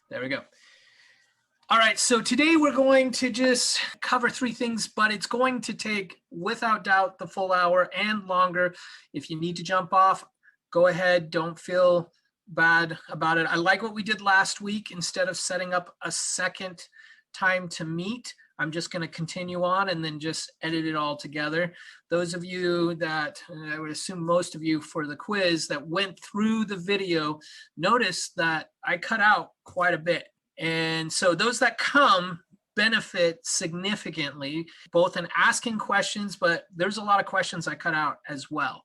There we go. All right, so today we're going to just cover three things, but it's going to take, without doubt, the full hour and longer. If you need to jump off, go ahead. Don't feel bad about it. I like what we did last week. Instead of setting up a second time to meet, I'm just going to continue on and then just edit it all together. Those of you that, I would assume most of you for the quiz that went through the video, notice that I cut out quite a bit. And so those that come benefit significantly, both in asking questions, but there's a lot of questions I cut out as well.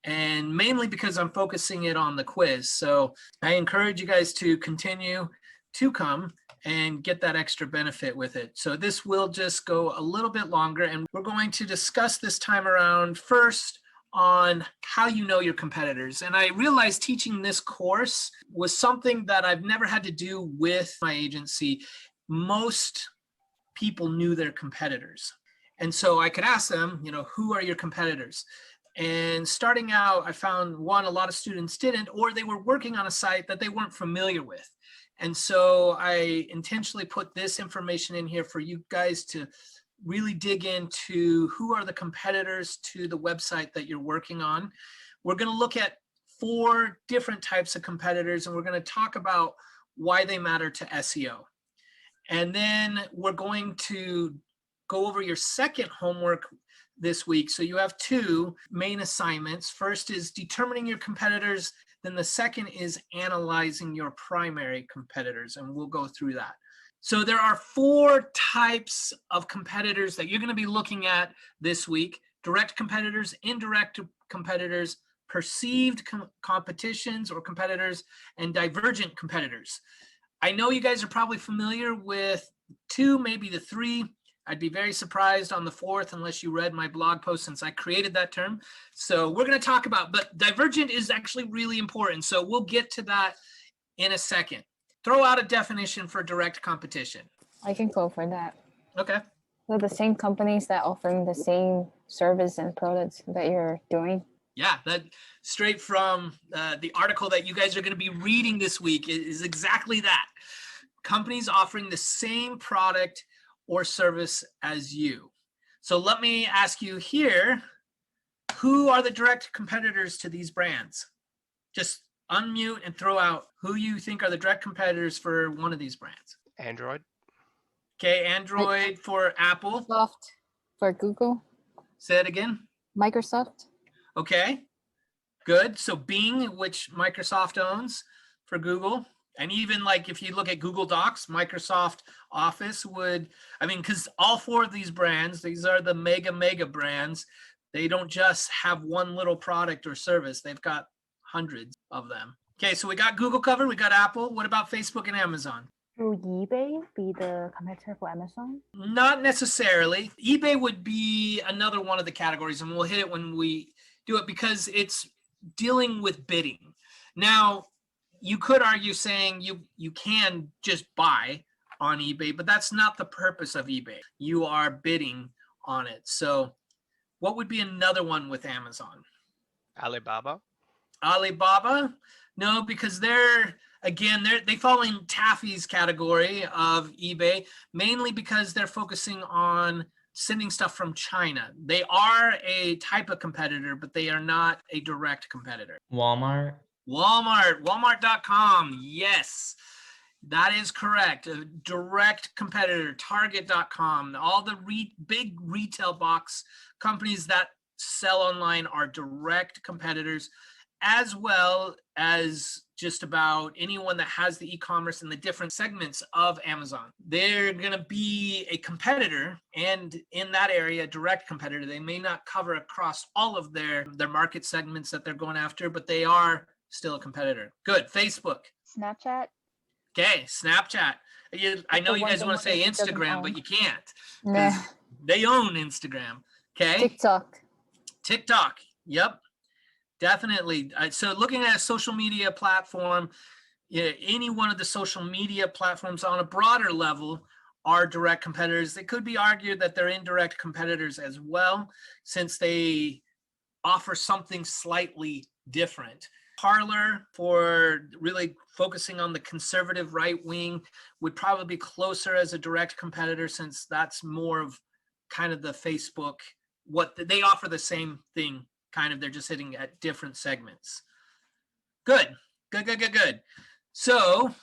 And mainly because I'm focusing it on the quiz. So I encourage you guys to continue to come and get that extra benefit with it. So this will just go a little bit longer, and we're going to discuss this time around first on how you know your competitors. And I realized teaching this course was something that I've never had to do with my agency. Most people knew their competitors. And so I could ask them, who are your competitors? And starting out, I found one, a lot of students didn't, or they were working on a site that they weren't familiar with. And so I intentionally put this information in here for you guys to really dig into who are the competitors to the website that you're working on. We're going to look at 4 different types of competitors, and we're going to talk about why they matter to SEO. And then we're going to go over your second homework this week. So you have 2 main assignments. First is determining your competitors. Then the second is analyzing your primary competitors, and we'll go through that. So there are 4 types of competitors that you're going to be looking at this week: direct competitors, indirect competitors, perceived competitions or competitors, and divergent competitors. I know you guys are probably familiar with 2, maybe the 3. I'd be very surprised on the 4th unless you read my blog post, since I created that term. So we're going to talk about, but divergent is actually really important. So we'll get to that in a second. Throw out a definition for direct competition. I can go for that. Okay. So the same companies that offering the same service and products that you're doing. Yeah, that straight from the article that you guys are going to be reading this week is exactly that. Companies offering the same product or service as you. So let me ask you here, who are the direct competitors to these brands? Just unmute and throw out who you think are the direct competitors for one of these brands. Android. Okay, Android for Apple. Microsoft for Google. Say it again. Microsoft. Okay, good. So Bing, which Microsoft owns, for Google. And even like if you look at Google Docs, Microsoft Office would, because all 4 of these brands, these are the mega brands. They don't just have one little product or service. They've got hundreds of them. Okay, so we got Google covered, we got Apple. What about Facebook and Amazon? Will eBay be the competitor for Amazon? Not necessarily. eBay would be another one of the categories, and we'll hit it when we do it because it's dealing with bidding. Now, you could argue saying you can just buy on eBay, but that's not the purpose of eBay. You are bidding on it. So what would be another one with Amazon? Alibaba. Alibaba? No, because they fall in Taffy's category of eBay, mainly because they're focusing on sending stuff from China. They are a type of competitor, but they are not a direct competitor. Walmart.com. Yes, that is correct. A direct competitor, Target.com. All the big retail box companies that sell online are direct competitors, as well as just about anyone that has the e-commerce in the different segments of Amazon. They're going to be a competitor, and in that area, direct competitor. They may not cover across all of their market segments that they're going after, but they are still a competitor. Good. Facebook. Snapchat. Okay, Snapchat. I know you guys want to say Instagram, but you can't. Nah. They own Instagram. Okay. TikTok. Yep. Definitely. So looking at a social media platform, any one of the social media platforms on a broader level are direct competitors. It could be argued that they're indirect competitors as well, since they offer something slightly different. Parler, for really focusing on the conservative right wing, would probably be closer as a direct competitor, since that's more of kind of the Facebook, what they offer the same thing, kind of, they're just hitting at different segments. Good. So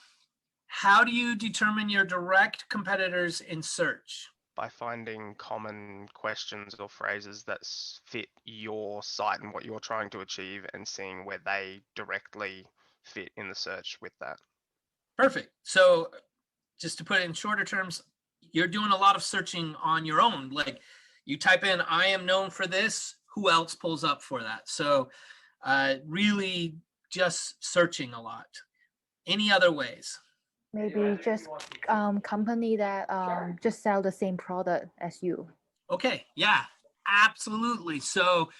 how do you determine your direct competitors in search? By finding common questions or phrases that fit your site and what you're trying to achieve, and seeing where they directly fit in the search with that. Perfect. So just to put it in shorter terms, you're doing a lot of searching on your own. Like, you type in, I am known for this, who else pulls up for that? So really just searching a lot. Any other ways? Maybe just company that just sell the same product as you. Okay, yeah, absolutely. So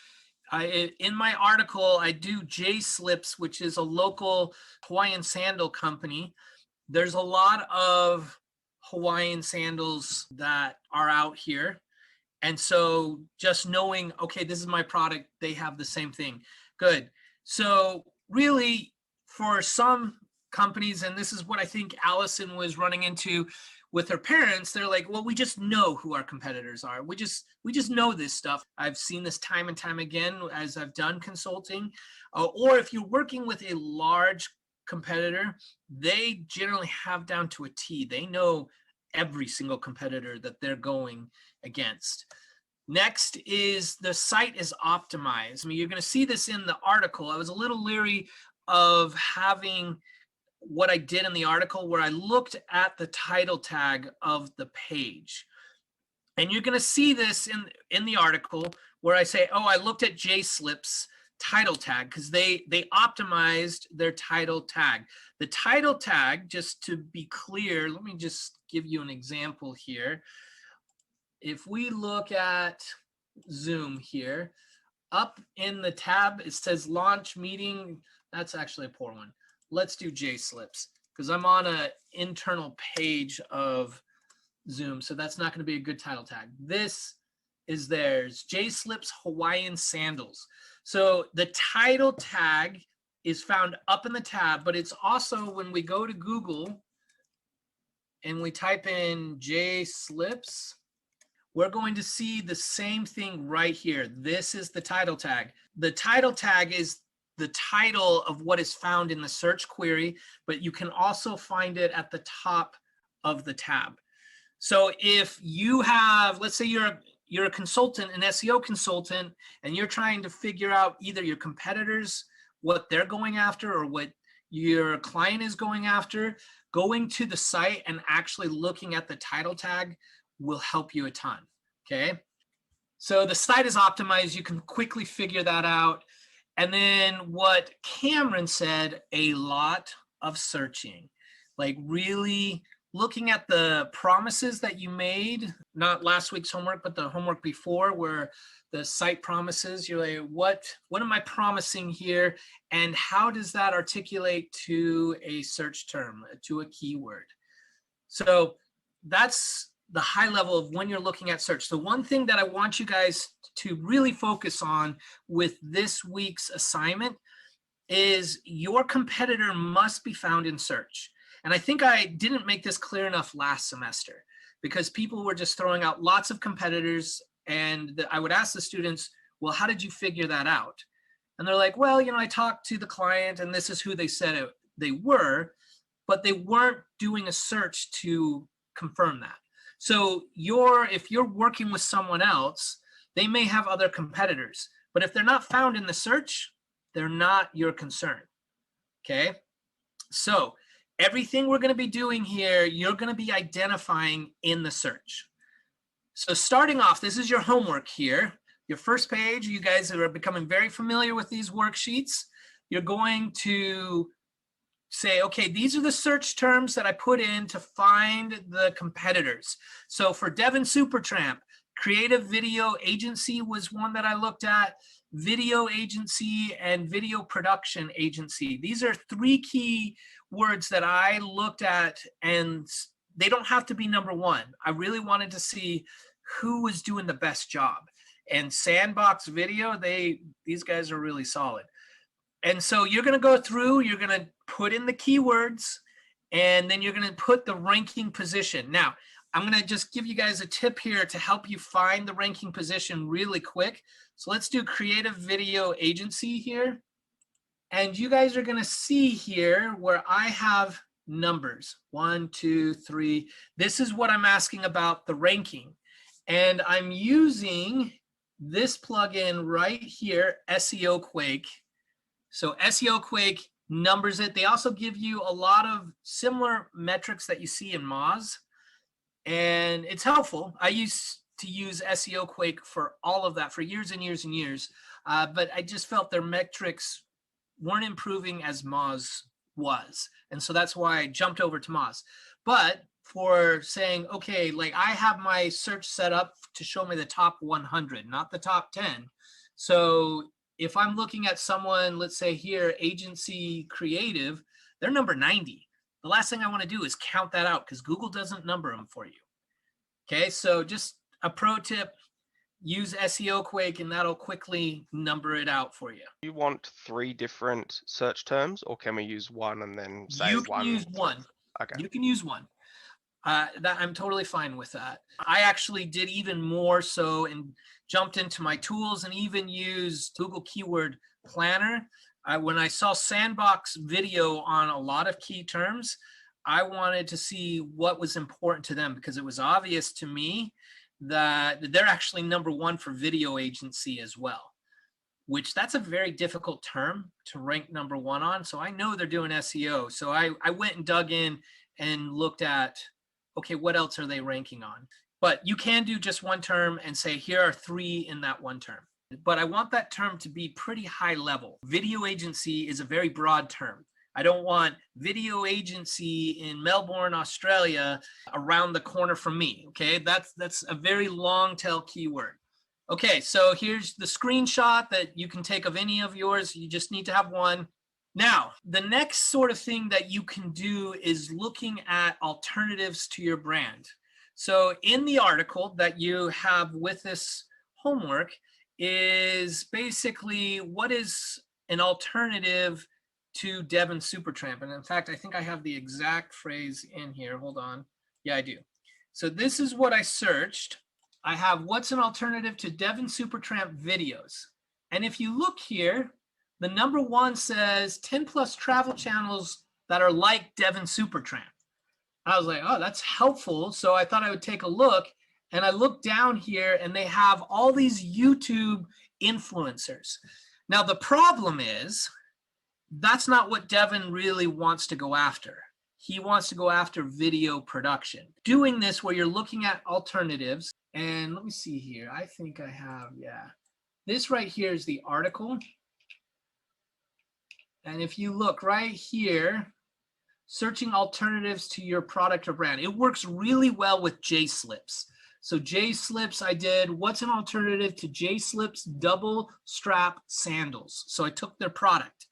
in my article, I do J Slips, which is a local Hawaiian sandal company. There's a lot of Hawaiian sandals that are out here. And so just knowing, okay, this is my product, they have the same thing. Good. So really, for some companies, and this is what I think Allison was running into with her parents, they're like, well, we just know who our competitors are. We just know this stuff. I've seen this time and time again as I've done consulting. Or if you're working with a large competitor, they generally have down to a T. They know every single competitor that they're going against. Next is the site is optimized. I mean, you're going to see this in the article. I was a little leery of having what I did in the article, where I looked at the title tag of the page. And you're going to see this in the article, where I say, oh, I looked at JSlip's title tag, because they optimized their title tag. The title tag, just to be clear, let me just give you an example here. If we look at Zoom here, up in the tab, it says launch meeting. That's actually a poor one. Let's do JSlips, because I'm on an internal page of Zoom, so that's not going to be a good title tag. This is theirs, JSlips Hawaiian Sandals. So the title tag is found up in the tab, but it's also, when we go to Google and we type in JSlips, we're going to see the same thing right here. This is the title tag. The title tag is the title of what is found in the search query, but you can also find it at the top of the tab. So if you have, let's say you're a consultant, an SEO consultant, and you're trying to figure out either your competitors, what they're going after, or what your client is going after, going to the site and actually looking at the title tag will help you a ton, okay? So the site is optimized. You can quickly figure that out. And then what Cameron said, a lot of searching, like really looking at the promises that you made, not last week's homework, but the homework before, where the site promises, you're like, what am I promising here? And how does that articulate to a search term, to a keyword? So that's the high level of when you're looking at search. The one thing that I want you guys to really focus on with this week's assignment is your competitor must be found in search. And I think I didn't make this clear enough last semester, because people were just throwing out lots of competitors, and I would ask the students, well, how did you figure that out? And they're like, well, I talked to the client and this is who they said they were, but they weren't doing a search to confirm that. So if you're working with someone else, they may have other competitors, but if they're not found in the search, they're not your concern, okay? So everything we're going to be doing here, you're going to be identifying in the search. So starting off, this is your homework here. Your first page, you guys are becoming very familiar with these worksheets. You're going to say, okay, these are the search terms that I put in to find the competitors. So for Devin Supertramp, creative video agency was one that I looked at, video agency and video production agency. These are three key words that I looked at, and they don't have to be number one. I really wanted to see who was doing the best job. And Sandbox Video, these guys are really solid. And so you're going to go through, you're going to put in the keywords, and then you're going to put the ranking position. Now, I'm going to just give you guys a tip here to help you find the ranking position really quick. So let's do creative video agency here. And you guys are going to see here where I have numbers, 1, 2, 3. This is what I'm asking about the ranking. And I'm using this plugin right here, SEO Quake. So SEO Quake numbers it. They also give you a lot of similar metrics that you see in Moz. And it's helpful. I used to use SEO Quake for all of that for years and years and years. But I just felt their metrics weren't improving as Moz was. And so that's why I jumped over to Moz. But for saying, okay, like I have my search set up to show me the top 100, not the top 10. So if I'm looking at someone, let's say here, agency creative, they're number 90. The last thing I want to do is count that out because Google doesn't number them for you. Okay, so just a pro tip, use SEO Quake and that'll quickly number it out for you. You want 3 different search terms, or can we use one and then say You can one? use one. Okay. You can use one. That I'm totally fine with that. I actually did even more so and jumped into my tools and even used Google Keyword Planner. When I saw Sandbox video on a lot of key terms, I wanted to see what was important to them because it was obvious to me that they're actually number 1 for video agency as well, which that's a very difficult term to rank number 1 on. So I know they're doing SEO. So I went and dug in and looked at, okay, what else are they ranking on? But you can do just one term and say, here are 3 in that one term. But I want that term to be pretty high level. Video agency is a very broad term. I don't want video agency in Melbourne, Australia, around the corner from me. Okay, that's a very long tail keyword. Okay, so here's the screenshot that you can take of any of yours. You just need to have one. Now, the next sort of thing that you can do is looking at alternatives to your brand. So in the article that you have with this homework is basically what is an alternative to Devon Supertramp. And in fact, I think I have the exact phrase in here. Hold on. Yeah, I do. So this is what I searched. I have what's an alternative to Devon Supertramp videos. And if you look here, the number 1 says 10 plus travel channels that are like Devon Supertramp. I was like, oh, that's helpful. So I thought I would take a look. And I looked down here and they have all these YouTube influencers. Now, the problem is that's not what Devon really wants to go after. He wants to go after video production. Doing this where you're looking at alternatives. And let me see here. I think I have, yeah. This right here is the article. And if you look right here, searching alternatives to your product or brand, it works really well with J-Slips. So J-Slips, I did, what's an alternative to J-Slips double strap sandals? So I took their product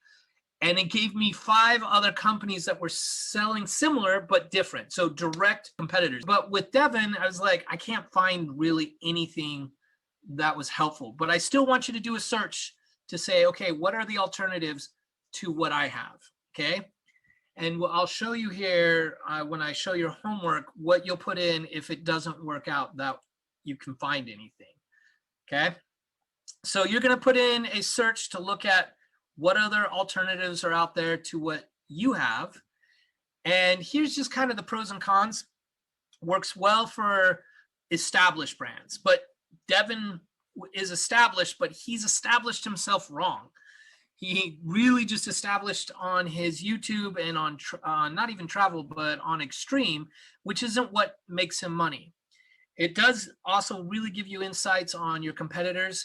and it gave me 5 other companies that were selling similar but different. So direct competitors. But with Devon, I was like, I can't find really anything that was helpful. But I still want you to do a search to say, okay, what are the alternatives to what I have? Okay. And I'll show you here when I show your homework what you'll put in if it doesn't work out that you can find anything. Okay. So you're going to put in a search to look at what other alternatives are out there to what you have. And here's just kind of the pros and cons. Works well for established brands, but Devon is established, but he's established himself wrong. He really just established on his YouTube and on not even travel, but on extreme, which isn't what makes him money. It does also really give you insights on your competitors,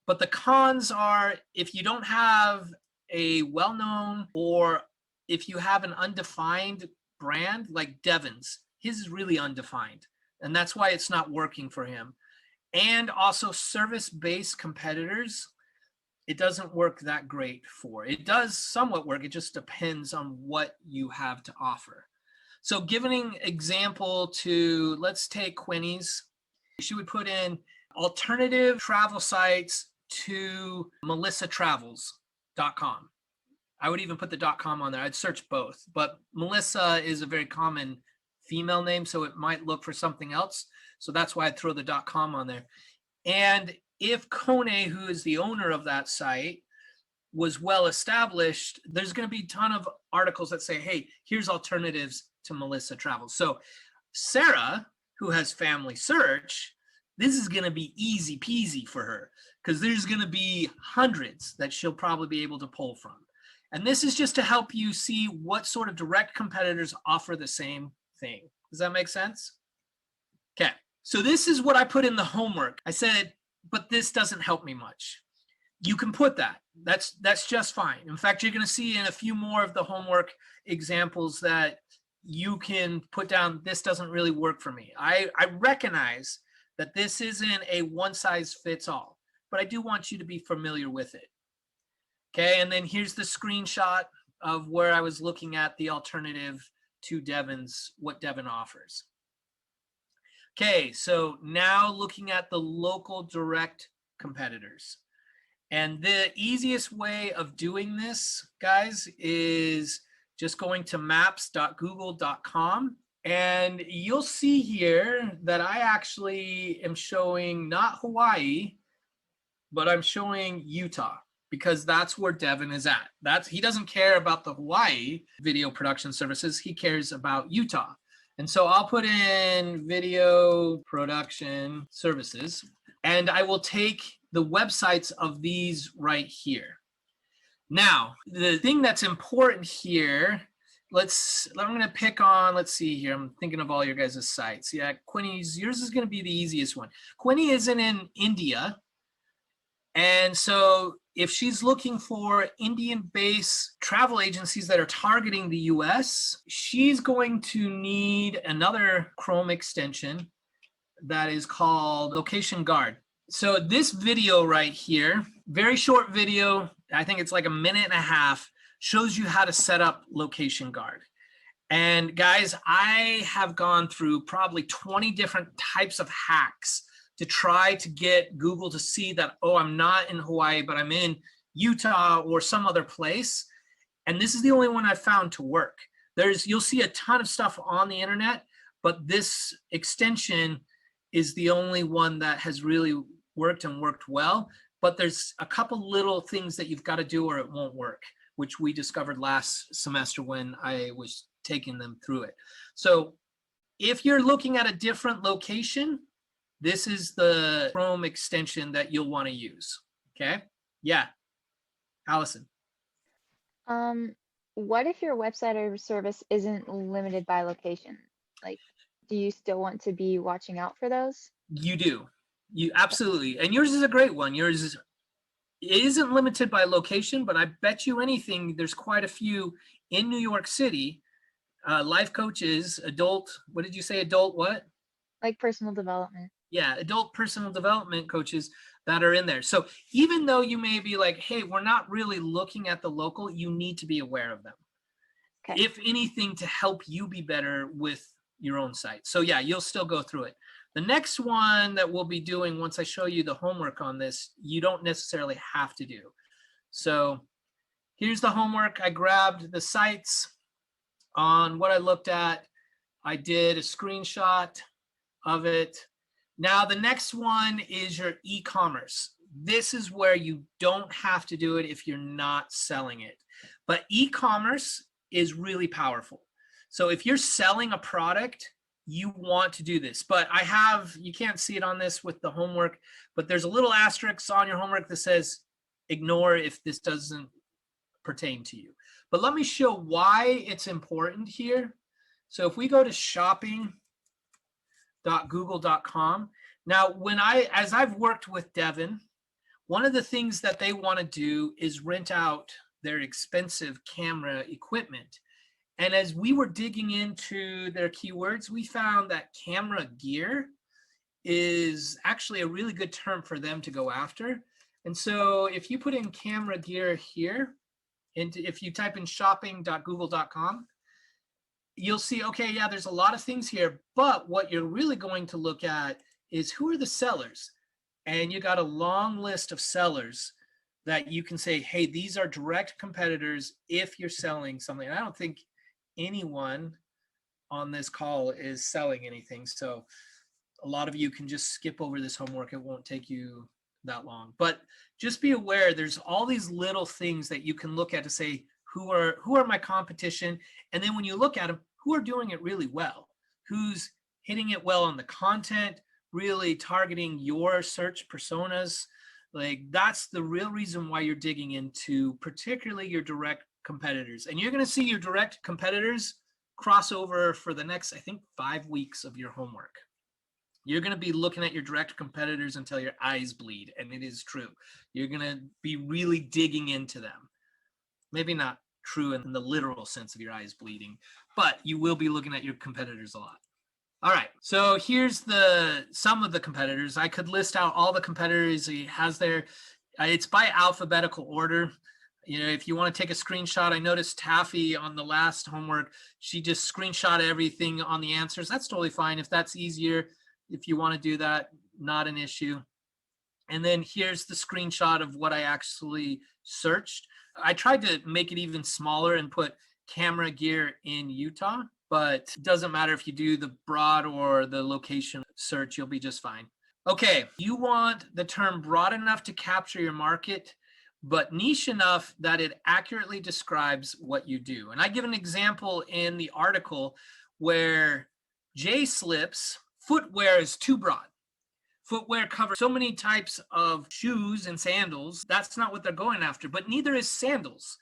but the cons are if you don't have a well-known or if you have an undefined brand like Devon's, his is really undefined. And that's why it's not working for him. And also service-based competitors, it doesn't work that great for. It does somewhat work. It just depends on what you have to offer. So giving example to, let's take Quinny's. She would put in alternative travel sites to melissatravels.com. I would even put the .com on there. I'd search both, but Melissa is a very common female name, so it might look for something else. So that's why I'd throw the .com on there. And if Kone, who is the owner of that site, was well established, there's going to be a ton of articles that say, hey, here's alternatives to Melissa Travels. So Sarah, who has Family Search, this is going to be easy peasy for her because there's going to be hundreds that she'll probably be able to pull from. And this is just to help you see what sort of direct competitors offer the same thing. Does that make sense? Okay, so this is what I put in the homework. I said, but this doesn't help me much. You can put that. That's just fine. In fact, you're going to see in a few more of the homework examples that you can put down, this doesn't really work for me. I recognize that this isn't a one size fits all, but I do want you to be familiar with it. Okay, and then here's the screenshot of where I was looking at the alternative to Devon's, what Devon offers. Okay, so now looking at the local direct competitors. And the easiest way of doing this, guys, is just going to maps.google.com. And you'll see here that I actually am showing not Hawaii, but I'm showing Utah, because that's where Devon is at. He doesn't care about the Hawaii video production services. He cares about Utah. And so I'll put in video production services, and I will take the websites of these right here. Now, the thing that's important here, I'm going to pick on, let's see here. I'm thinking of all your guys' sites. Yeah, Quinny's, yours is going to be the easiest one. Quinny isn't in India. And so if she's looking for Indian-based travel agencies that are targeting the US, she's going to need another Chrome extension that is called Location Guard. So this video right here, very short video, I think it's like a minute and a half, shows you how to set up Location Guard. And guys, I have gone through probably 20 different types of hacks to try to get Google to see that, oh, I'm not in Hawaii, but I'm in Utah or some other place. And this is the only one I've found to work. You'll see a ton of stuff on the internet, but this extension is the only one that has really worked and worked well. But there's a couple little things that you've got to do or it won't work, which we discovered last semester when I was taking them through it. So if you're looking at a different location, this is the Chrome extension that you'll want to use. Okay? Yeah. Allison. What if your website or service isn't limited by location? Like, do you still want to be watching out for those? You do. You absolutely. And yours is a great one. Yours is, it isn't limited by location, but I bet you anything, there's quite a few in New York City, life coaches, adult, what did you say? Adult what? Like personal development. Yeah, adult personal development coaches that are in there. So even though you may be like, hey, we're not really looking at the local, you need to be aware of them. Okay. If anything, to help you be better with your own site. So yeah, you'll still go through it. The next one that we'll be doing, once I show you the homework on this, you don't necessarily have to do. So here's the homework. I grabbed the sites on what I looked at. I did a screenshot of it. Now, the next one is your e-commerce. This is where you don't have to do it if you're not selling it. But e-commerce is really powerful. So if you're selling a product, you want to do this. But you can't see it on this with the homework, but there's a little asterisk on your homework that says, ignore if this doesn't pertain to you. But let me show why it's important here. So if we go to shopping.google.com. Now, as I've worked with Devon, one of the things that they want to do is rent out their expensive camera equipment. And as we were digging into their keywords, we found that camera gear is actually a really good term for them to go after. And so if you put in camera gear here, and if you type in shopping.google.com, you'll see, okay, yeah, there's a lot of things here, but what you're really going to look at is who are the sellers? And you got a long list of sellers that you can say, hey, these are direct competitors if you're selling something. And I don't think anyone on this call is selling anything. So a lot of you can just skip over this homework. It won't take you that long. But just be aware there's all these little things that you can look at to say, who are my competition? And then when you look at them, who are doing it really well? Who's hitting it well on the content, really targeting your search personas? Like that's the real reason why you're digging into particularly your direct competitors. And you're going to see your direct competitors cross over for the next, I think, 5 weeks of your homework. You're going to be looking at your direct competitors until your eyes bleed. And it is true. You're going to be really digging into them. Maybe not true in the literal sense of your eyes bleeding, but you will be looking at your competitors a lot. All right, so here's some of the competitors. I could list out all the competitors he has there. It's by alphabetical order. You know, if you want to take a screenshot, I noticed Taffy on the last homework, she just screenshot everything on the answers. That's totally fine. If that's easier, if you want to do that, not an issue. And then here's the screenshot of what I actually searched. I tried to make it even smaller and put camera gear in Utah, but it doesn't matter if you do the broad or the location search, you'll be just fine. Okay, you want the term broad enough to capture your market, but niche enough that it accurately describes what you do. And I give an example in the article where J-slips, footwear is too broad. Footwear covers so many types of shoes and sandals. That's not what they're going after, but neither is sandals.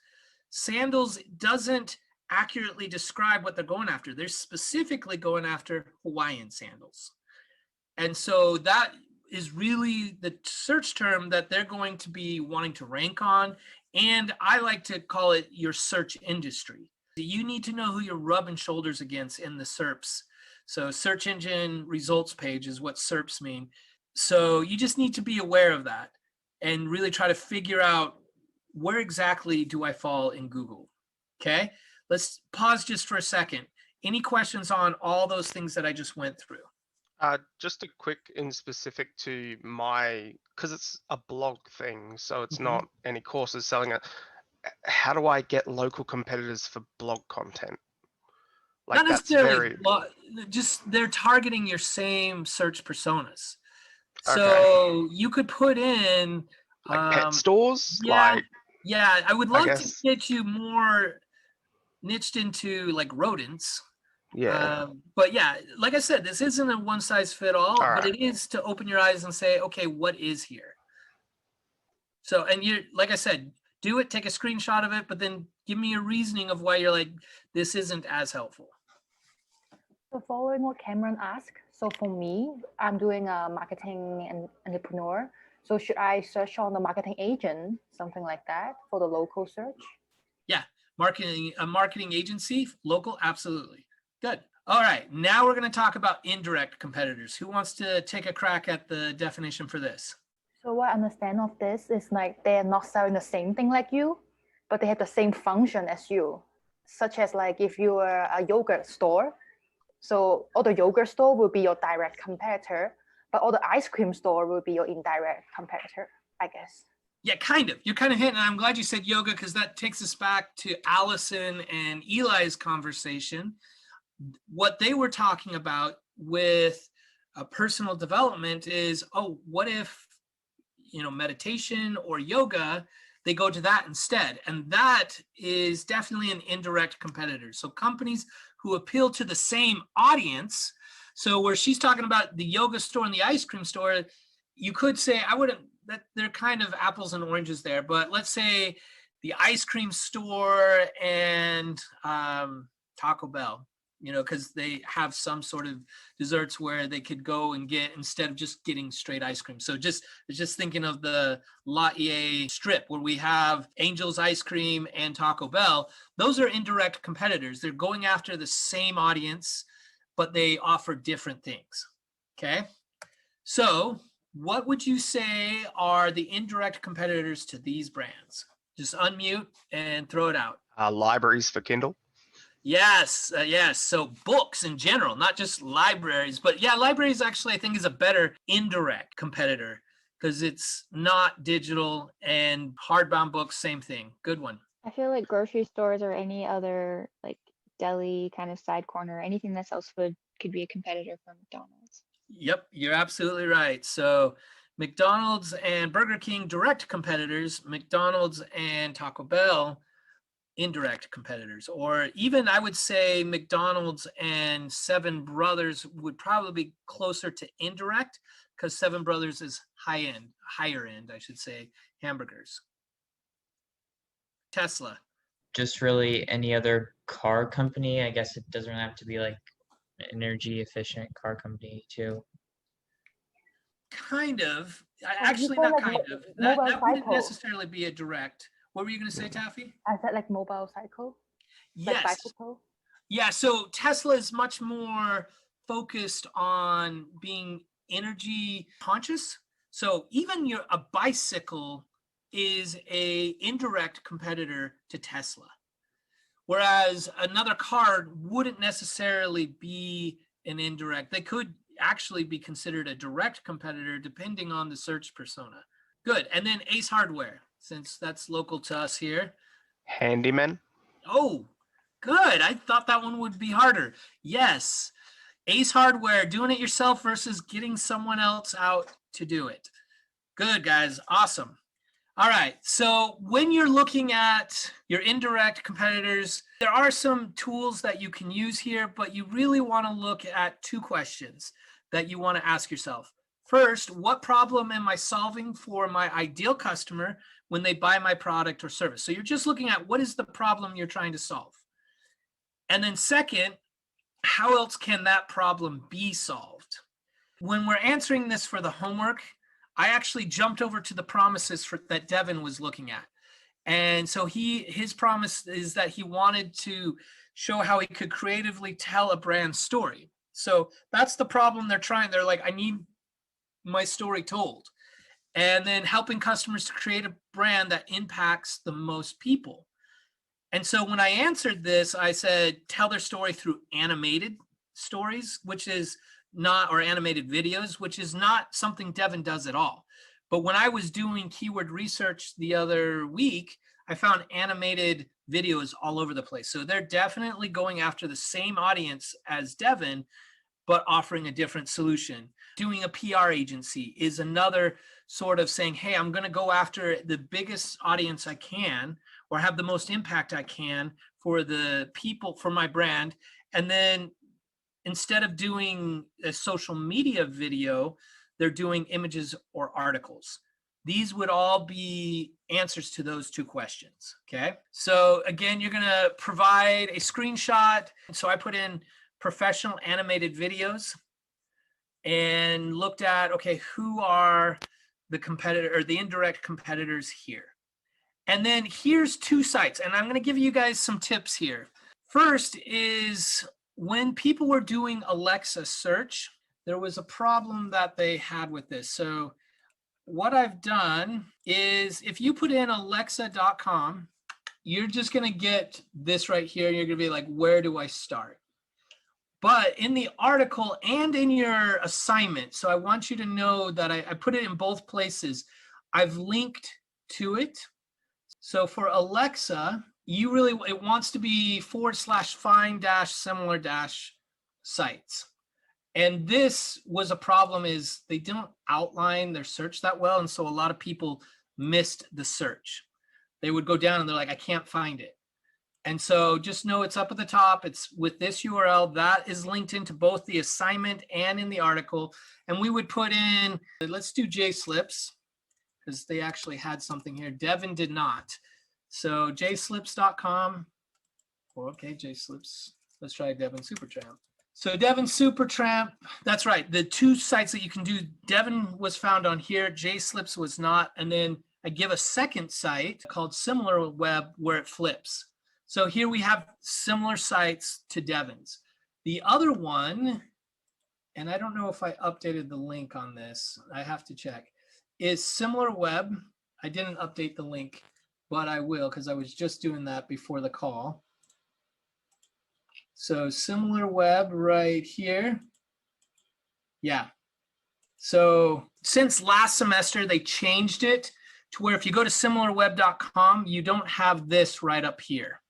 Sandals doesn't accurately describe what they're going after. They're specifically going after Hawaiian sandals. And so that is really the search term that they're going to be wanting to rank on. And I like to call it your search industry. You need to know who you're rubbing shoulders against in the SERPs. So search engine results page is what SERPs mean. So you just need to be aware of that and really try to figure out where exactly do I fall in Google. Okay, let's pause just for a second. Any questions on all those things that I just went through? Just a quick in specific to because it's a blog thing, so it's Mhm. not any courses selling it. How do I get local competitors for blog content? Like Not that's necessarily, very just they're targeting your same search personas. okay. So you could put in Like pet stores, yeah, like yeah. I would I love to guess. get you more niched into like rodents. Yeah. But yeah, like I said, this isn't a one size fit all, All but right. it is to open your eyes and say, okay, what is here? So, and you, like I said, do it, take a screenshot of it, but then give me a reasoning of why you're like, this isn't as helpful. So following what Cameron asked, so for me, I'm doing a marketing and entrepreneur. So should I search on the marketing agent, something like that, for the local search? Yeah, a marketing agency, local, absolutely. Good. All right, now we're going to talk about indirect competitors. Who wants to take a crack at the definition for this? So what I understand of this is like they're not selling the same thing like you, but they have the same function as you, such as like if you are a yogurt store, so all the yogurt store will be your direct competitor, but all the ice cream store will be your indirect competitor, I guess. Yeah, kind of. You're kind of hitting, and I'm glad you said yoga because that takes us back to Allison and Eli's conversation. What they were talking about with personal development is, oh, what if, meditation or yoga, they go to that instead. And that is definitely an indirect competitor. So companies who appeal to the same audience. So where she's talking about the yoga store and the ice cream store, you could say, that they're kind of apples and oranges there, but let's say the ice cream store and Taco Bell, because they have some sort of desserts where they could go and get instead of just getting straight ice cream. So just thinking of the Laie strip where we have Angel's Ice Cream and Taco Bell. Those are indirect competitors. They're going after the same audience, but they offer different things. Okay. So what would you say are the indirect competitors to these brands? Just unmute and throw it out. Libraries for Kindle. Yes, yes. So books in general, not just libraries, but yeah, libraries actually I think is a better indirect competitor because it's not digital, and hardbound books, same thing. Good one. I feel like grocery stores or any other like deli kind of side corner, anything that sells food could be a competitor for McDonald's. Yep, you're absolutely right. So McDonald's and Burger King, direct competitors. McDonald's and Taco Bell, indirect competitors. Or even I would say McDonald's and Seven Brothers would probably be closer to indirect, because Seven Brothers is higher end, I should say, hamburgers. Tesla. Just really any other car company. I guess it doesn't have to be like an energy efficient car company too. Kind of. you Actually, said not like kind of. That wouldn't motorcycle. necessarily be a direct. What were you going to say, Taffy? I said like mobile cycle, like Yes. bicycle. Yeah, so Tesla is much more focused on being energy conscious. So even a bicycle is a indirect competitor to Tesla. Whereas another car wouldn't necessarily be an indirect. They could actually be considered a direct competitor depending on the search persona. Good. And then Ace Hardware, since that's local to us here. Handyman. Oh, good. I thought that one would be harder. Yes. Ace Hardware, doing it yourself versus getting someone else out to do it. Good, guys. Awesome. All right. So when you're looking at your indirect competitors, there are some tools that you can use here, but you really want to look at two questions that you want to ask yourself. First, what problem am I solving for my ideal customer when they buy my product or service? So you're just looking at what is the problem you're trying to solve. And then second, how else can that problem be solved? When we're answering this for the homework, I actually jumped over to the promises that Devin was looking at. And so his promise is that he wanted to show how he could creatively tell a brand story. So that's the problem they're like, I need my story told. And then helping customers to create a brand that impacts the most people. And so when I answered this, I said, tell their story through animated stories, which is not, or animated videos, which is not something Devin does at all. But when I was doing keyword research the other week, I found animated videos all over the place. So they're definitely going after the same audience as Devin, but offering a different solution. Doing a PR agency is another sort of saying, hey, I'm going to go after the biggest audience I can, or have the most impact I can for the people, for my brand. And then instead of doing a social media video, they're doing images or articles. These would all be answers to those two questions, okay? So again, you're gonna provide a screenshot. So I put in professional animated videos and looked at, okay, who are the competitor or the indirect competitors here? And then here's two sites, and I'm gonna give you guys some tips here. First is when people were doing Alexa search, there was a problem that they had with this. So what I've done is if you put in alexa.com, you're just going to get this right here. You're going to be like, where do I start? But in the article and in your assignment, so I want you to know that I put it in both places. I've linked to it. So for Alexa, it wants to be /find-similar-sites. And this was a problem, is they don't outline their search that well. And so a lot of people missed the search. They would go down and they're like, I can't find it. And so just know it's up at the top. It's with this URL that is linked into both the assignment and in the article. And we would put in, let's do JSlips, because they actually had something here. Devin did not. So jslips.com. Okay, JSlips. Let's try Devin Supertramp. So Devin Supertramp, that's right. The two sites that you can do, Devin was found on here, JSlips was not. And then I give a second site called Similar Web where it flips. So here we have similar sites to Devin's. The other one, and I don't know if I updated the link on this, I have to check, is Similar Web. I didn't update the link, but I will because I was just doing that before the call. So Similar Web right here. Yeah. So since last semester, they changed it to where if you go to similarweb.com, you don't have this right up here,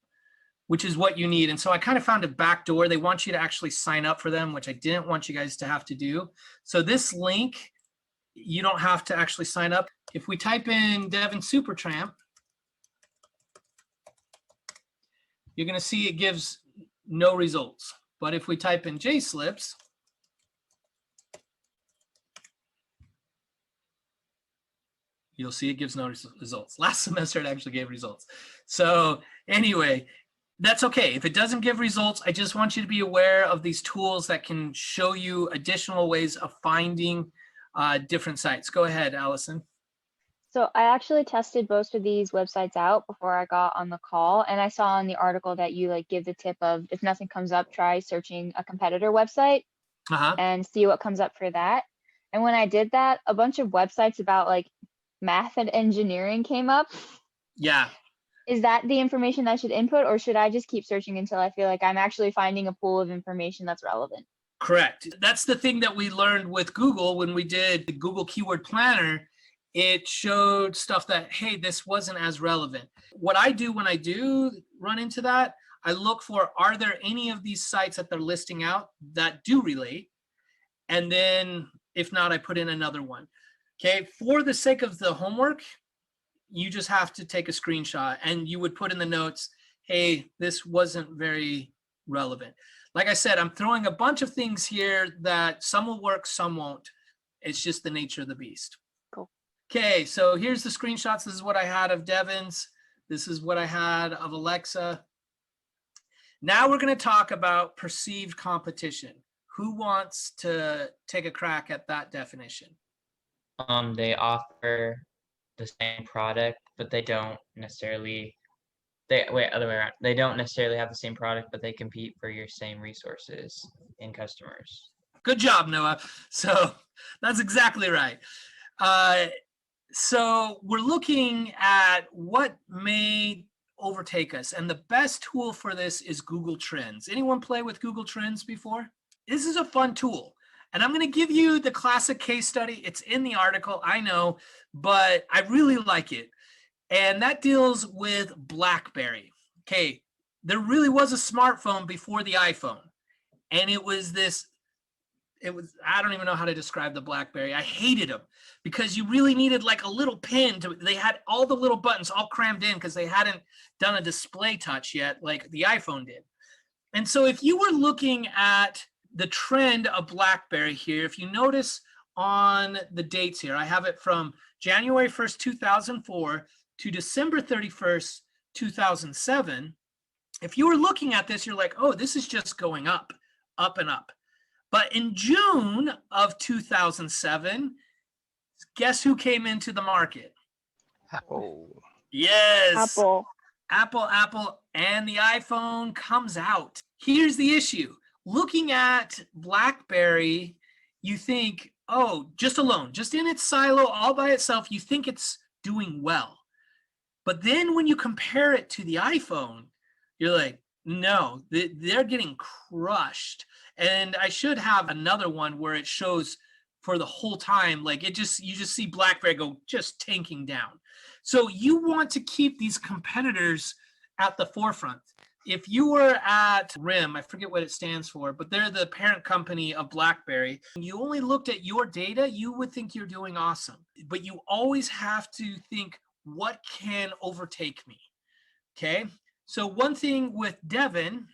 which is what you need. And so I kind of found a backdoor. They want you to actually sign up for them, which I didn't want you guys to have to do. So this link, you don't have to actually sign up. If we type in Devon Supertramp, you're going to see it gives no results. But if we type in JSlips, you'll see it gives no results. Last semester, it actually gave results. So anyway, that's okay. If it doesn't give results, I just want you to be aware of these tools that can show you additional ways of finding different sites. Go ahead, Allison. So I actually tested both of these websites out before I got on the call, and I saw in the article that you like give the tip of if nothing comes up, try searching a competitor website and see what comes up for that. And when I did that, a bunch of websites about like math and engineering came up. Yeah. Is that the information I should input, or should I just keep searching until I feel like I'm actually finding a pool of information that's relevant? Correct. That's the thing that we learned with Google when we did the Google Keyword Planner. It showed stuff that, hey, this wasn't as relevant. What I do when I do run into that, I look for, are there any of these sites that they're listing out that do relate? And then if not, I put in another one. Okay, for the sake of the homework, you just have to take a screenshot and you would put in the notes, hey, this wasn't very relevant. Like I said, I'm throwing a bunch of things here that some will work, some won't. It's just the nature of the beast. Cool. Okay, so here's the screenshots. This is what I had of Devon's. This is what I had of Alexa. Now we're going to talk about perceived competition. Who wants to take a crack at that definition? They offer the same product, but they don't necessarily. Other way around. They don't necessarily have the same product, but they compete for your same resources and customers. Good job, Noah. So that's exactly right. So we're looking at what may overtake us. And the best tool for this is Google Trends. Anyone play with Google Trends before? This is a fun tool. And I'm going to give you the classic case study. It's in the article, I know, but I really like it. And that deals with BlackBerry. Okay, there really was a smartphone before the iPhone. And it was, I don't even know how to describe the BlackBerry. I hated them because you really needed like a little pin they had all the little buttons all crammed in because they hadn't done a display touch yet like the iPhone did. And so if you were looking at the trend of BlackBerry here, if you notice on the dates here, I have it from January 1st, 2004 to December 31st, 2007. If you were looking at this, you're like, oh, this is just going up, up and up. But in June of 2007, guess who came into the market? Apple. Yes. Apple. Apple, and the iPhone comes out. Here's the issue. Looking at BlackBerry, you think, oh, just alone, just in its silo, all by itself, you think it's doing well. But then when you compare it to the iPhone, you're like, no, they're getting crushed. And I should have another one where it shows for the whole time, like you just see BlackBerry go just tanking down. So you want to keep these competitors at the forefront. If you were at RIM, I forget what it stands for, but they're the parent company of BlackBerry, and you only looked at your data, you would think you're doing awesome. But you always have to think, what can overtake me? Okay. So one thing with Devon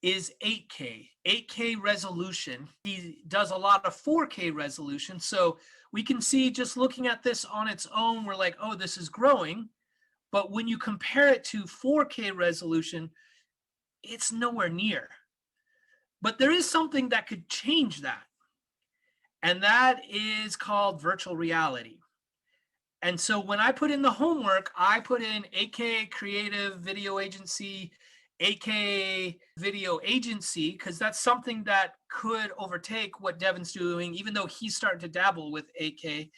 is 8K resolution. He does a lot of 4K resolution. So we can see just looking at this on its own, we're like, oh, this is growing. But when you compare it to 4K resolution, it's nowhere near. But there is something that could change that. And that is called virtual reality. And so when I put in the homework, I put in 8K creative video agency, 8K video agency, because that's something that could overtake what Devon's doing, even though he's starting to dabble with 8K,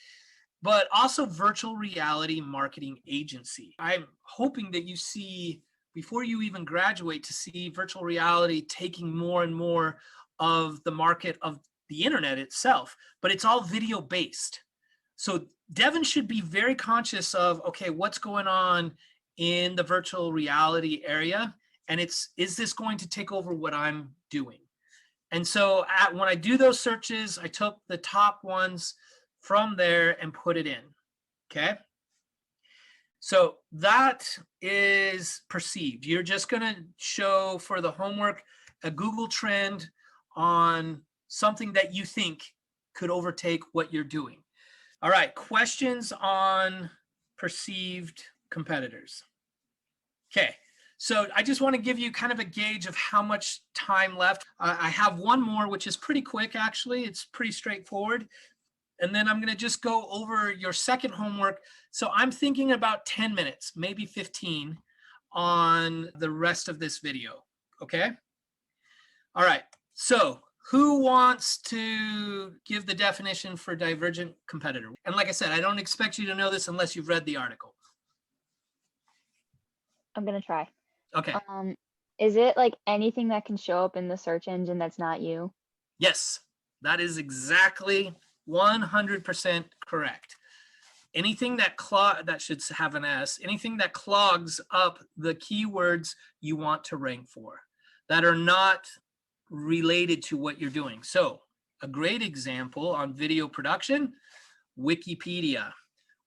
but also virtual reality marketing agency. I'm hoping that you see, before you even graduate, to see virtual reality taking more and more of the market of the internet itself, but it's all video based. So Devin should be very conscious of, okay, what's going on in the virtual reality area? And is this going to take over what I'm doing? And so when I do those searches, I took the top ones from there and put it in, okay? So that is perceived. You're just gonna show for the homework a Google trend on something that you think could overtake what you're doing. All right, questions on perceived competitors. Okay, so I just want to give you kind of a gauge of how much time left. I have one more, which is pretty quick, actually. It's pretty straightforward. And then I'm going to just go over your second homework. So I'm thinking about 10 minutes, maybe 15 on the rest of this video, okay? All right, so who wants to give the definition for divergent competitor? And like I said, I don't expect you to know this unless you've read the article. I'm gonna try. Okay. Is it like anything that can show up in the search engine that's not you? Yes, that is exactly 100% correct. Anything that should have an S, anything that clogs up the keywords you want to rank for that are not related to what you're doing. So a great example on video production, Wikipedia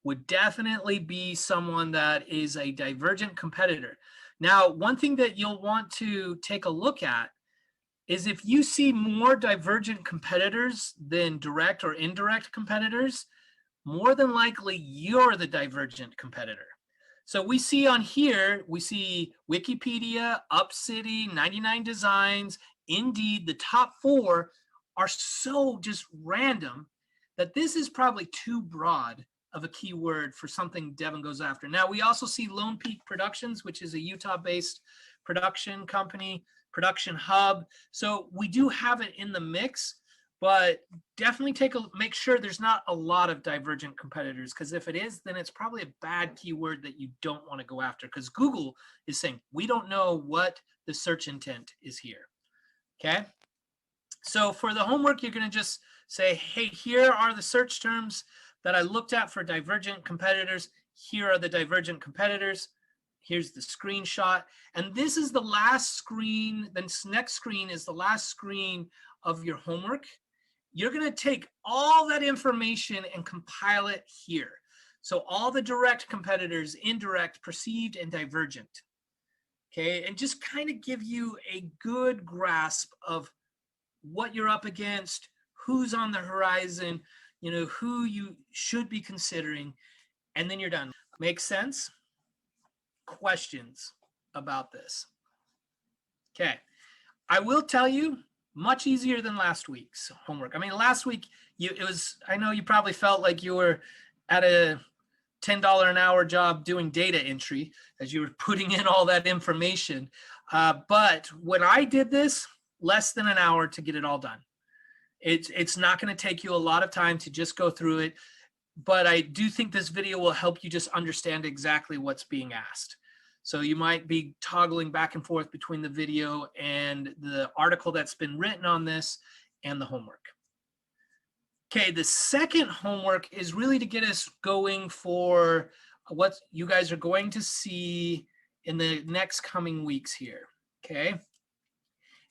would definitely be someone that is a divergent competitor. Now, one thing that you'll want to take a look at is if you see more divergent competitors than direct or indirect competitors, more than likely you're the divergent competitor. So we see on here, we see Wikipedia, UpCity, 99 Designs, Indeed, the top 4 are so just random that this is probably too broad of a keyword for something Devin goes after. Now, we also see Lone Peak Productions, which is a Utah-based production company, Production Hub. So we do have it in the mix, but definitely make sure there's not a lot of divergent competitors, because if it is, then it's probably a bad keyword that you don't want to go after, because Google is saying, we don't know what the search intent is here, okay? So for the homework, you're going to just say, hey, here are the search terms that I looked at for divergent competitors. Here are the divergent competitors. Here's the screenshot. And this is the last screen. This next screen is the last screen of your homework. You're going to take all that information and compile it here. So all the direct competitors, indirect, perceived, and divergent. Okay, and just kind of give you a good grasp of what you're up against, who's on the horizon, you know, who you should be considering, and then you're done. Make sense? Questions about this? Okay, I will tell you, much easier than last week's homework. I mean, last week, I know you probably felt like you were at a $10 an hour job doing data entry as you were putting in all that information. But when I did this, less than an hour to get it all done. It's not going to take you a lot of time to just go through it, but I do think this video will help you just understand exactly what's being asked. So you might be toggling back and forth between the video and the article that's been written on this and the homework. Okay, the second homework is really to get us going for what you guys are going to see in the next coming weeks here, okay?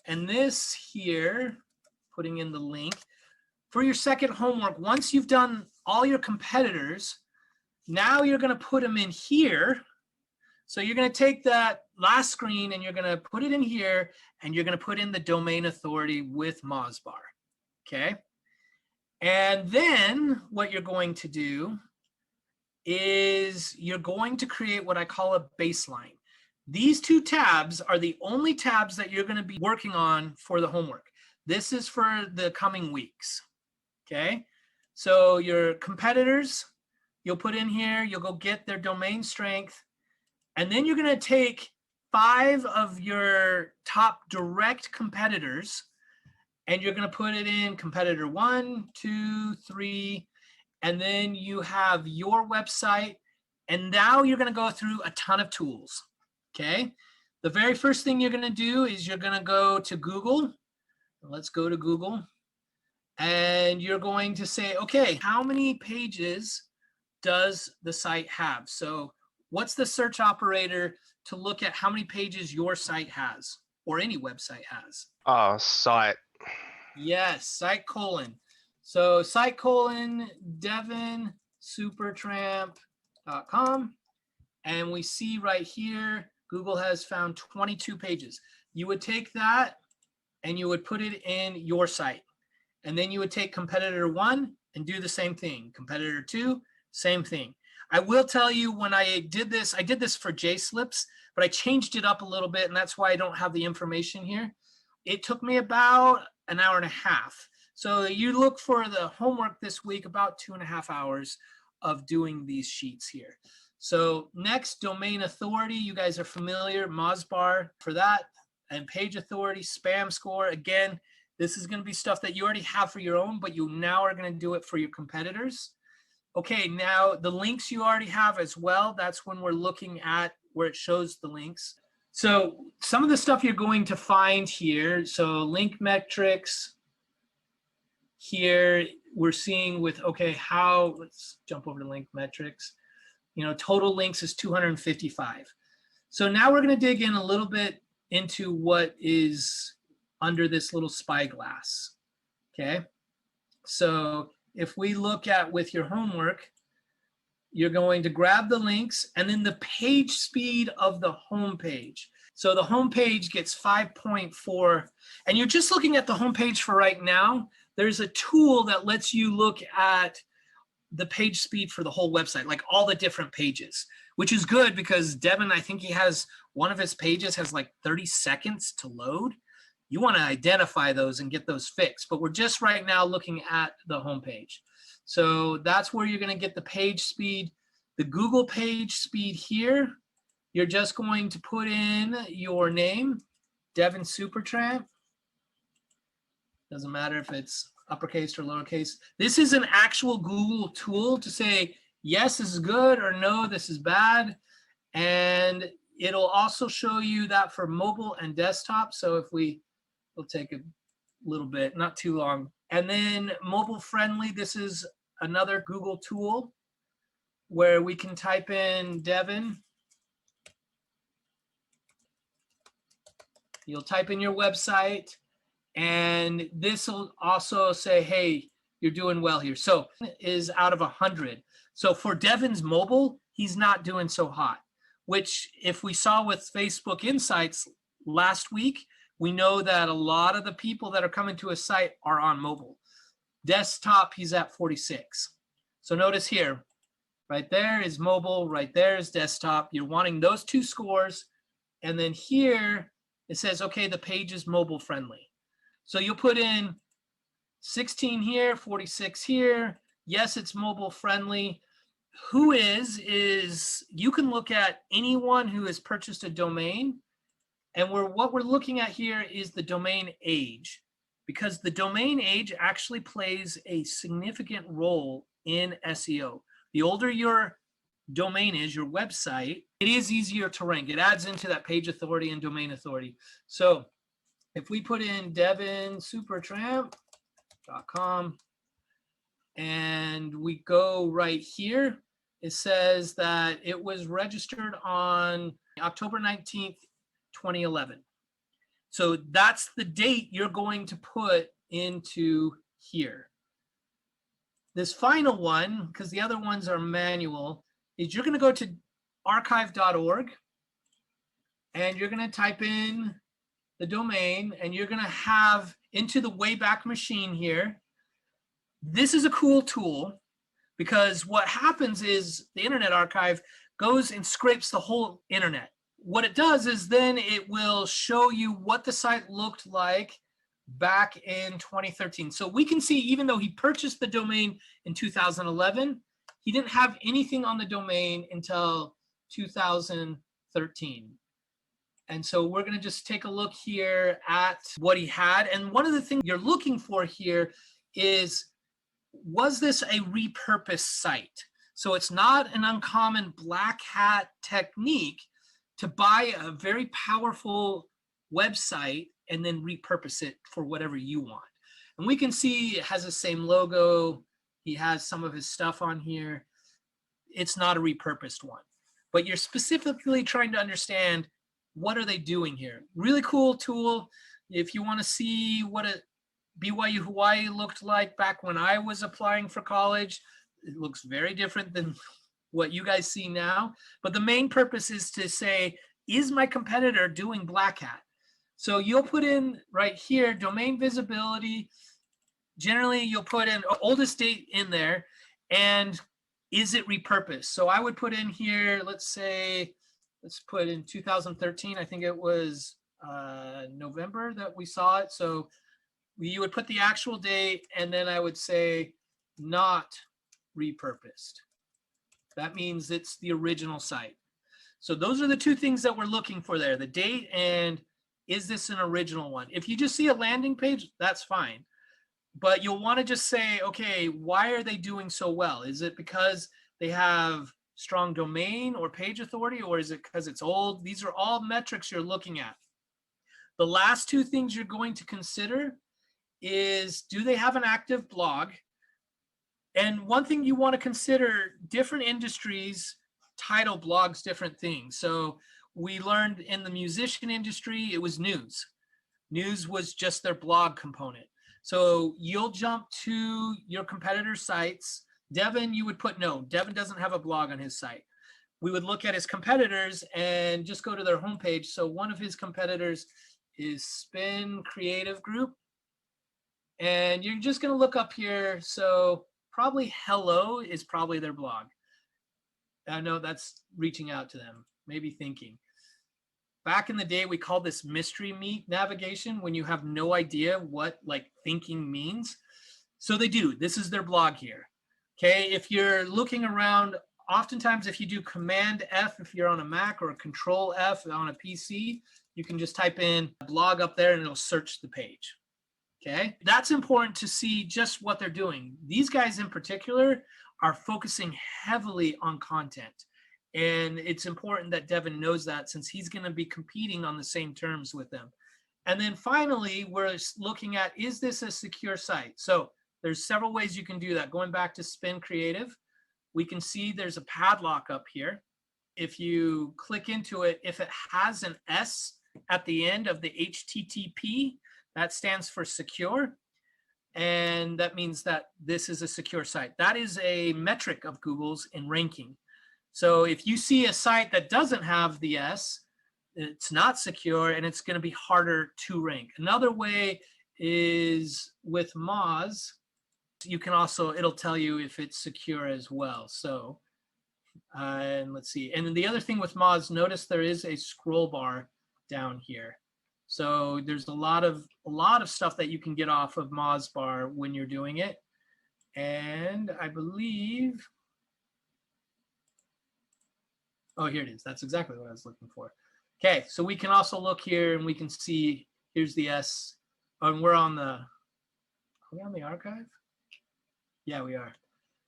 And this here, putting in the link, for your second homework, once you've done all your competitors, now you're going to put them in here. So you're going to take that last screen and you're going to put it in here, and you're going to put in the domain authority with Mozbar, okay? And then what you're going to do is you're going to create what I call a baseline. These 2 tabs are the only tabs that you're going to be working on for the homework. This is for the coming weeks, okay? So your competitors, you'll put in here, you'll go get their domain strength, and then you're going to take 5 of your top direct competitors, and you're going to put it in competitor 1, 2, 3, and then you have your website, and now you're going to go through a ton of tools, okay? The very first thing you're going to do is you're going to go to Google. Let's go to Google, And you're going to say, okay, how many pages does the site have? So what's the search operator to look at how many pages your site has or any website has? Site. Yes, site colon. So site colon devinsupertramp.com. And we see right here, Google has found 22 pages. You would take that and you would put it in your site. And then you would take competitor 1 and do the same thing. Competitor 2, same thing. I will tell you, when I did this for JSlips, but I changed it up a little bit, and that's why I don't have the information here. It took me about an hour and a half. So you look for the homework this week, about 2.5 hours of doing these sheets here. So next, domain authority. You guys are familiar, Mozbar for that. And page authority, spam score. Again, this is going to be stuff that you already have for your own, but you now are going to do it for your competitors. Okay, now the links you already have as well. That's when we're looking at where it shows the links. So some of the stuff you're going to find here. So link metrics here, we're seeing with, okay, let's jump over to link metrics. Total links is 255. So now we're going to dig in a little bit into what is under this little spyglass. Okay, so if we look at with your homework, you're going to grab the links and then the page speed of the home page. So the home page gets 5.4, and you're just looking at the home page for right now. There's a tool that lets you look at the page speed for the whole website, like all the different pages, which is good because Devin, I think he has one of his pages has like 30 seconds to load. You want to identify those and get those fixed, but we're just right now looking at the home page. So that's where you're going to get the page speed. The Google page speed here, you're just going to put in your name, Devin Supertramp. Doesn't matter if it's uppercase or lowercase. This is an actual Google tool to say, yes, this is good, or no, this is bad. And it'll also show you that for mobile and desktop. So if we'll take a little bit, not too long. And then mobile friendly, this is another Google tool where we can type in Devin. You'll type in your website, and this will also say, hey, you're doing well here. So is out of 100. So for Devin's mobile, he's not doing so hot, which if we saw with Facebook Insights last week, we know that a lot of the people that are coming to a site are on mobile. Desktop, he's at 46. So notice here, right there is mobile, right there is desktop. You're wanting those two scores. And then here it says, okay, the page is mobile friendly. So you'll put in 16 here, 46 here. Yes, it's mobile friendly. Who is you can look at anyone who has purchased a domain. And what we're looking at here is the domain age, because the domain age actually plays a significant role in SEO. The older your domain is, your website, it is easier to rank. It adds into that page authority and domain authority. So if we put in devinsupertramp.com and we go right here, it says that it was registered on October 19th, 2011. So that's the date you're going to put into here. This final one, because the other ones are manual, is you're going to go to archive.org and you're going to type in the domain, and you're going to have into the Wayback Machine here. This is a cool tool because what happens is the Internet Archive goes and scrapes the whole internet. What it does is then it will show you what the site looked like back in 2013. So we can see, even though he purchased the domain in 2011, he didn't have anything on the domain until 2013. And so we're going to just take a look here at what he had. And one of the things you're looking for here is, was this a repurposed site? So it's not an uncommon black hat technique to buy a very powerful website and then repurpose it for whatever you want. And we can see it has the same logo. He has some of his stuff on here. It's not a repurposed one, but you're specifically trying to understand what are they doing here. Really cool tool. If you want to see what a BYU Hawaii looked like back when I was applying for college, it looks very different than what you guys see now. But the main purpose is to say, is my competitor doing black hat? So you'll put in right here, domain visibility. Generally, you'll put in oldest date in there, and is it repurposed? So I would put in here, let's put in 2013. I think it was November that we saw it. So you would put the actual date, and then I would say not repurposed. That means it's the original site. So those are the two things that we're looking for there, the date and is this an original one? If you just see a landing page, that's fine. But you'll want to just say, okay, why are they doing so well? Is it because they have strong domain or page authority, or is it because it's old? These are all metrics you're looking at. The last two things you're going to consider is, do they have an active blog? And one thing you want to consider, different industries title blogs different things. So we learned in the musician industry, it was news. News was just their blog component. So you'll jump to your competitor sites. Devin, you would put no. Devin doesn't have a blog on his site. We would look at his competitors and just go to their homepage. So one of his competitors is Spin Creative Group. And you're just going to look up here. So probably hello is probably their blog. I know that's reaching out to them, maybe thinking. Back in the day, we called this mystery meat navigation, when you have no idea what like thinking means. So they do. This is their blog here. Okay, if you're looking around, oftentimes if you do Command F, if you're on a Mac, or Control F on a PC, you can just type in blog up there and it'll search the page. Okay, that's important to see just what they're doing. These guys in particular are focusing heavily on content. And it's important that Devin knows that, since he's going to be competing on the same terms with them. And then finally, we're looking at, is this a secure site? So there's several ways you can do that. Going back to Spin Creative, we can see there's a padlock up here. If you click into it, if it has an S at the end of the HTTP, that stands for secure. And that means that this is a secure site. That is a metric of Google's in ranking. So if you see a site that doesn't have the S, it's not secure, and it's going to be harder to rank. Another way is with Moz. You can also, it'll tell you if it's secure as well. So, and let's see. And then the other thing with Moz, notice there is a scroll bar down here. So there's a lot of stuff that you can get off of Moz bar when you're doing it. And I believe, oh, here it is. That's exactly what I was looking for. Okay, so we can also look here and we can see, here's the S. And we're on the, are we on the archive? Yeah, we are.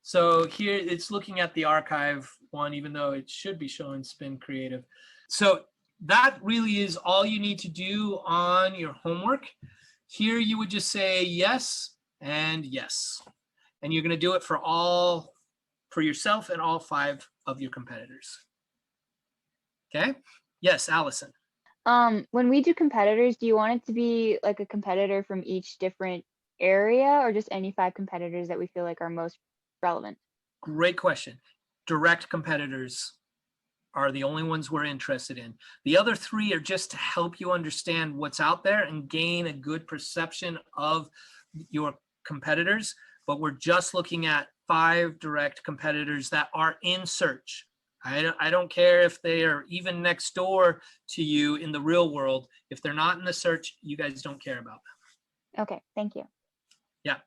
So here it's looking at the archive one, even though it should be showing Spin Creative. So that really is all you need to do on your homework. Here you would just say yes and yes. And you're going to do it for yourself and all 5 of your competitors. Okay. Yes, Allison. When we do competitors, do you want it to be like a competitor from each different area, or just any 5 competitors that we feel like are most relevant? Great question. Direct competitors are the only ones we're interested in. The other 3 are just to help you understand what's out there and gain a good perception of your competitors. But we're just looking at 5 direct competitors that are in search. I don't care if they are even next door to you in the real world. If they're not in the search, you guys don't care about them. Okay, thank you. Yeah,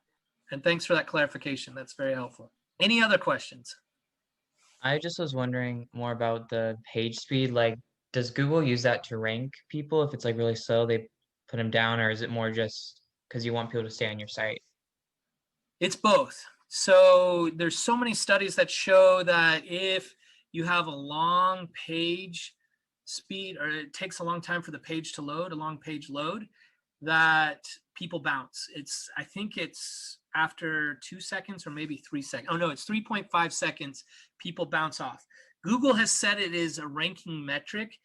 and thanks for that clarification. That's very helpful. Any other questions? I just was wondering more about the page speed. Like, does Google use that to rank people? If it's like really slow, they put them down, or is it more just because you want people to stay on your site? It's both. So there's so many studies that show that if you have a long page speed, or it takes a long time for the page to load, a long page load, that people bounce. I think it's after 2 seconds or maybe 3 seconds. Oh no, it's 3.5 seconds. People bounce off. Google has said it is a ranking metric,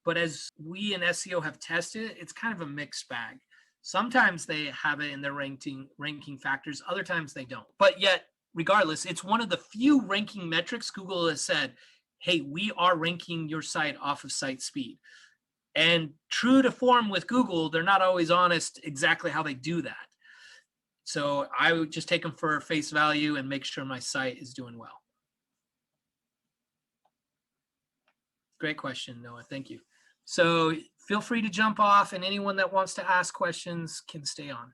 but as we in SEO have tested, it's kind of a mixed bag. Sometimes they have it in their ranking factors. Other times they don't. But yet, regardless, it's one of the few ranking metrics Google has said, hey, we are ranking your site off of site speed. And true to form with Google, they're not always honest exactly how they do that. So I would just take them for face value and make sure my site is doing well. Great question, Noah. Thank you. So feel free to jump off, and anyone that wants to ask questions can stay on.